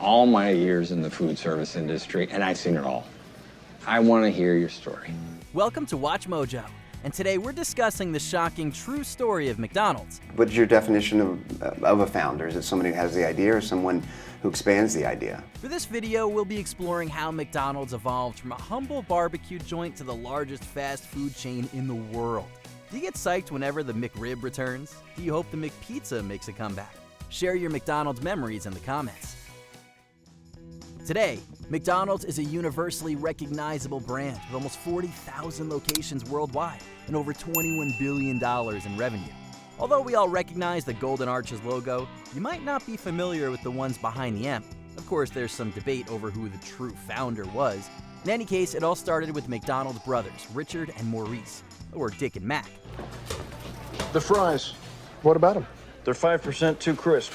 all my years in the food service industry, and I've seen it all. I want to hear your story. Welcome to Watch Mojo, and today we're discussing the shocking true story of McDonald's. What's your definition of a founder? Is it somebody who has the idea or someone who expands the idea? For this video, we'll be exploring how McDonald's evolved from a humble barbecue joint to the largest fast food chain in the world. Do you get psyched whenever the McRib returns? Do you hope the McPizza makes a comeback? Share your McDonald's memories in the comments. Today, McDonald's is a universally recognizable brand with almost 40,000 locations worldwide and over $21 billion in revenue. Although we all recognize the Golden Arches logo, you might not be familiar with the ones behind the M. Of course, there's some debate over who the true founder was. In any case, it all started with McDonald's brothers, Richard and Maurice, or Dick and Mac. The fries, what about them? They're 5% too crisp.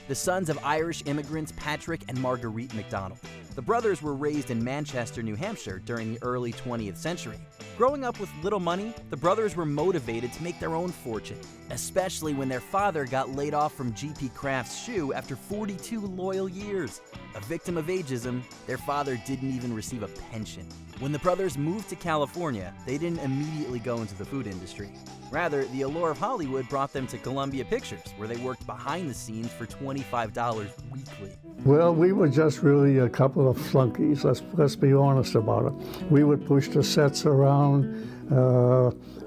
The sons of Irish immigrants Patrick and Marguerite McDonald. The brothers were raised in Manchester, New Hampshire during the early 20th century. Growing up with little money, the brothers were motivated to make their own fortune, especially when their father got laid off from G.P. Kraft's shoe after 42 loyal years. A victim of ageism, their father didn't even receive a pension. When the brothers moved to California, they didn't immediately go into the food industry. Rather, the allure of Hollywood brought them to Columbia Pictures, where they worked behind the scenes for $25 weekly. Well, we were just really a couple of flunkies, let's be honest about it. We would push the sets around,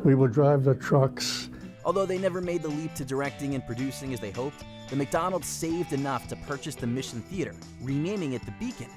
we would drive the trucks. Although they never made the leap to directing and producing as they hoped, the McDonald's saved enough to purchase the Mission Theater, renaming it the Beacon.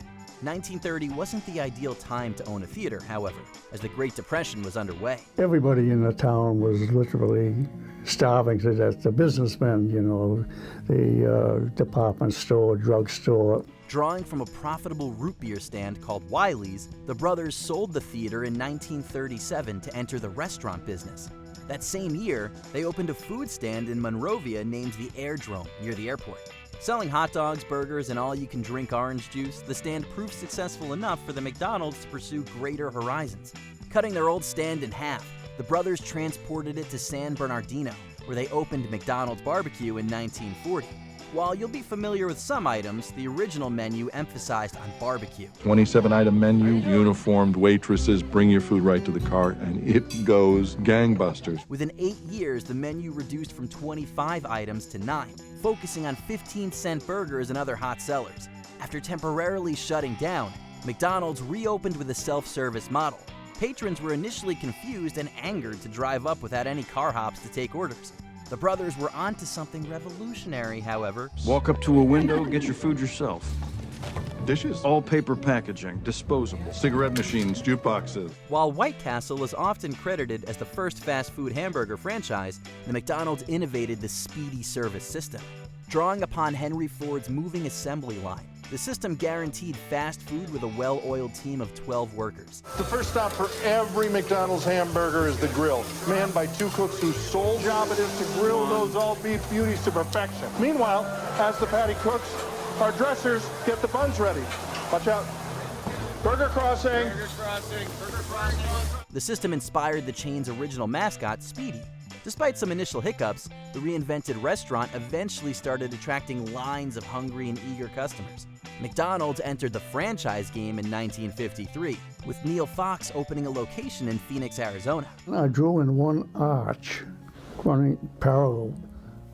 1930 wasn't the ideal time to own a theater, however, as the Great Depression was underway. Everybody in the town was literally starving to death. The businessmen, you know, the department store, drugstore. Drawing from a profitable root beer stand called Wiley's, the brothers sold the theater in 1937 to enter the restaurant business. That same year, they opened a food stand in Monrovia named the Airdrome near the airport. Selling hot dogs, burgers, and all-you-can-drink orange juice, the stand proved successful enough for the McDonald's to pursue greater horizons. Cutting their old stand in half, the brothers transported it to San Bernardino, where they opened McDonald's Barbecue in 1940. While you'll be familiar with some items, the original menu emphasized on barbecue. 27-item menu, uniformed waitresses, bring your food right to the car, and it goes gangbusters. Within 8 years, the menu reduced from 25 items to 9, focusing on 15-cent burgers and other hot sellers. After temporarily shutting down, McDonald's reopened with a self-service model. Patrons were initially confused and angered to drive up without any car hops to take orders. The brothers were onto something revolutionary, however. Walk up to a window, get your food yourself. Dishes, All paper packaging, disposable. cigarette machines, jukeboxes. While White Castle is often credited as the first fast food hamburger franchise, the McDonald's innovated the speedy service system. Drawing upon Henry Ford's moving assembly line, the system guaranteed fast food with a well-oiled team of 12 workers. The first stop for every McDonald's hamburger is the grill, manned by 2 cooks whose sole job it is to grill those all-beef beauties to perfection. Meanwhile, as the patty cooks, our dressers get the buns ready. Watch out. Burger crossing. Burger crossing. Burger crossing. The system inspired the chain's original mascot, Speedy. Despite some initial hiccups, the reinvented restaurant eventually started attracting lines of hungry and eager customers. McDonald's entered the franchise game in 1953, with Neil Fox opening a location in Phoenix, Arizona. I drew in one arch running parallel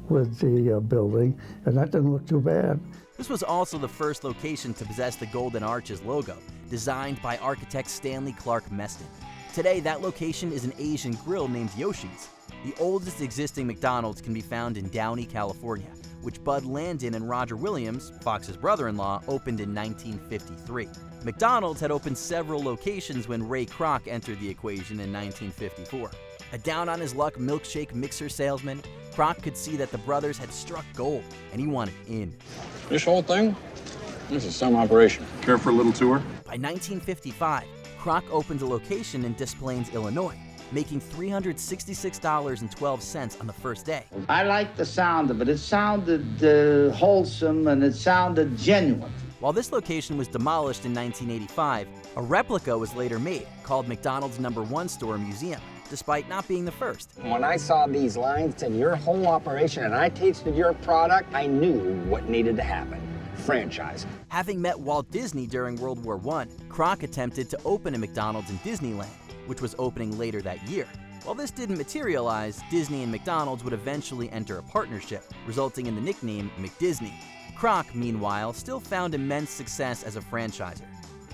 with the building, and that didn't look too bad. This was also the first location to possess the Golden Arches logo, designed by architect Stanley Clark Meston. Today, that location is an Asian grill named Yoshi's. The oldest existing McDonald's can be found in Downey, California, which Bud Landon and Roger Williams, Fox's brother-in-law, opened in 1953. McDonald's had opened several locations when Ray Kroc entered the equation in 1954. A down-on-his-luck milkshake mixer salesman, Kroc could see that the brothers had struck gold, and he wanted in. This whole thing, this is some operation. Care for a little tour? By 1955, Kroc opened a location in Des Plaines, Illinois, making $366.12 on the first day. I liked the sound of it. It sounded wholesome and it sounded genuine. While this location was demolished in 1985, a replica was later made called McDonald's No. 1 Store Museum, despite not being the first. When I saw these lines and your whole operation and I tasted your product, I knew what needed to happen. franchise. Having met Walt Disney during World War I, Kroc attempted to open a McDonald's in Disneyland, which was opening later that year. While this didn't materialize, Disney and McDonald's would eventually enter a partnership, resulting in the nickname McDisney. Kroc, meanwhile, still found immense success as a franchiser.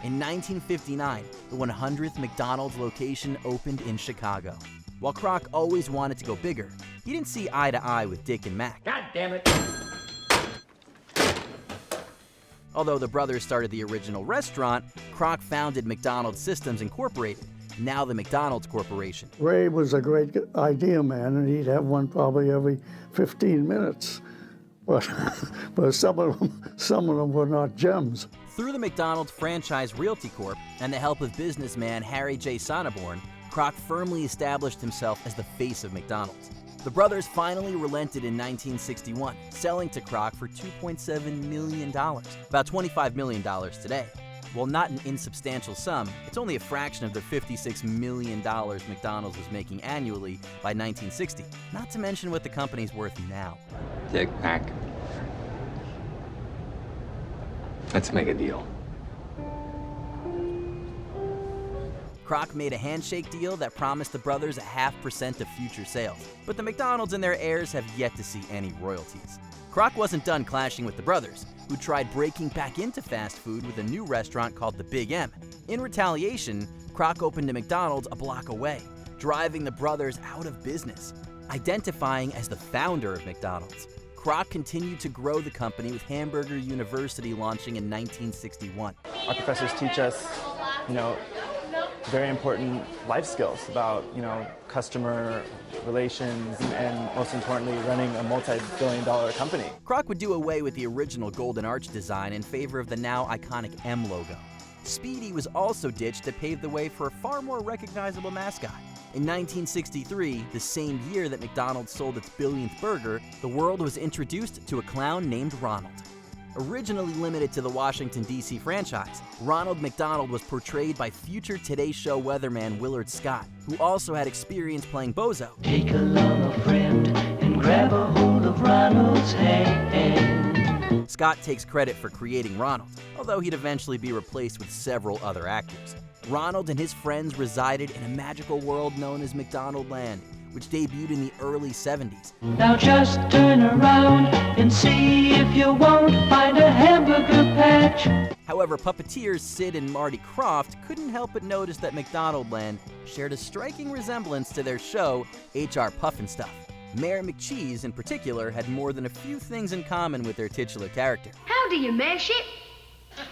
In 1959, the 100th McDonald's location opened in Chicago. While Kroc always wanted to go bigger, he didn't see eye to eye with Dick and Mac. God damn it! Although the brothers started the original restaurant, Kroc founded McDonald's Systems Incorporated, now the McDonald's Corporation. Ray was a great idea man, and he'd have one probably every 15 minutes. But some of them were not gems. Through the McDonald's Franchise Realty Corp. And the help of businessman Harry J. Sonneborn, Kroc firmly established himself as the face of McDonald's. The brothers finally relented in 1961, selling to Kroc for $2.7 million, about $25 million today. While not an insubstantial sum, it's only a fraction of the $56 million McDonald's was making annually by 1960, not to mention what the company's worth now. Dick, Mac, let's make a deal. Kroc made a handshake deal that promised the brothers 0.5% of future sales, but the McDonald's and their heirs have yet to see any royalties. Kroc wasn't done clashing with the brothers, who tried breaking back into fast food with a new restaurant called the Big M. In retaliation, Kroc opened a McDonald's a block away, driving the brothers out of business. Identifying as the founder of McDonald's, Kroc continued to grow the company with Hamburger University launching in 1961. Our professors teach us, very important life skills about, customer relations and most importantly, running a multi-billion-dollar company. Kroc would do away with the original Golden Arch design in favor of the now iconic M logo. Speedy was also ditched to pave the way for a far more recognizable mascot. In 1963, the same year that McDonald's sold its billionth burger, the world was introduced to a clown named Ronald. Originally limited to the Washington, D.C. franchise, Ronald McDonald was portrayed by future Today Show weatherman Willard Scott, who also had experience playing Bozo. Take along a friend and grab a hold of Ronald's hand. Scott takes credit for creating Ronald, although he'd eventually be replaced with several other actors. Ronald and his friends resided in a magical world known as McDonaldland, which debuted in the early 70s. Now just turn around and see if you won't find a hamburger patch. However, puppeteers Sid and Marty Krofft couldn't help but notice that McDonaldland shared a striking resemblance to their show, H.R. Pufnstuf. Mayor McCheese, in particular, had more than a few things in common with their titular character. How do you mash it?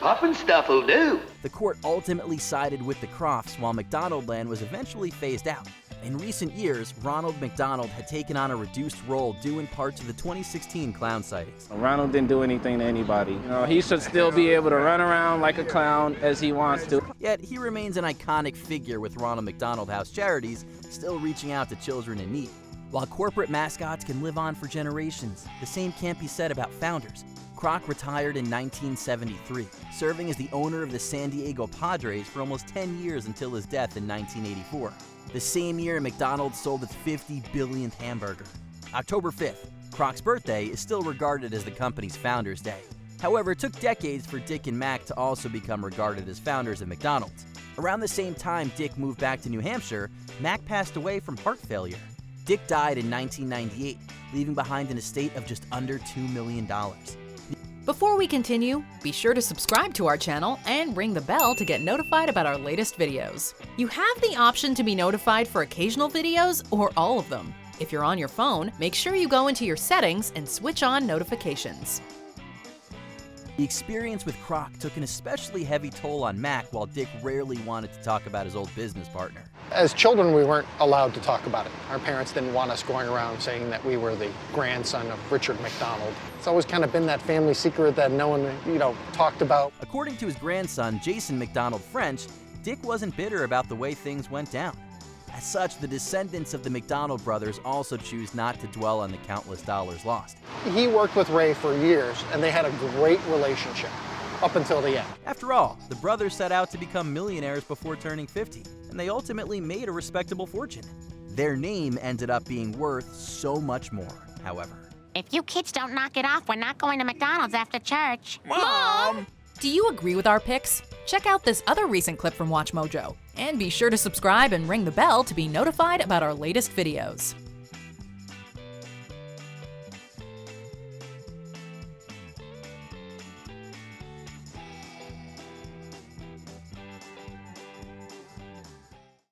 Pufnstuf'll do. The court ultimately sided with the Kroffts, while McDonaldland was eventually phased out. In recent years, Ronald McDonald had taken on a reduced role due in part to the 2016 clown sightings. Ronald didn't do anything to anybody. He should still be able to run around like a clown as he wants to. Yet, he remains an iconic figure with Ronald McDonald House Charities still reaching out to children in need. While corporate mascots can live on for generations, the same can't be said about founders. Kroc retired in 1973, serving as the owner of the San Diego Padres for almost 10 years until his death in 1984. The same year, McDonald's sold its 50 billionth hamburger. October 5th, Kroc's birthday, is still regarded as the company's Founders' Day. However, it took decades for Dick and Mac to also become regarded as founders of McDonald's. Around the same time Dick moved back to New Hampshire, Mac passed away from heart failure. Dick died in 1998, leaving behind an estate of just under $2 million. Before we continue, be sure to subscribe to our channel and ring the bell to get notified about our latest videos. You have the option to be notified for occasional videos or all of them. If you're on your phone, make sure you go into your settings and switch on notifications. The experience with Kroc took an especially heavy toll on Mac, while Dick rarely wanted to talk about his old business partner. As children, we weren't allowed to talk about it. Our parents didn't want us going around saying that we were the grandson of Richard McDonald. It's always kind of been that family secret that no one, talked about. According to his grandson, Jason McDonald French, Dick wasn't bitter about the way things went down. As such, the descendants of the McDonald brothers also choose not to dwell on the countless dollars lost. He worked with Ray for years, and they had a great relationship up until the end. After all, the brothers set out to become millionaires before turning 50, and they ultimately made a respectable fortune. Their name ended up being worth so much more, however. If you kids don't knock it off, we're not going to McDonald's after church. Mom! Do you agree with our picks? Check out this other recent clip from WatchMojo. And be sure to subscribe and ring the bell to be notified about our latest videos.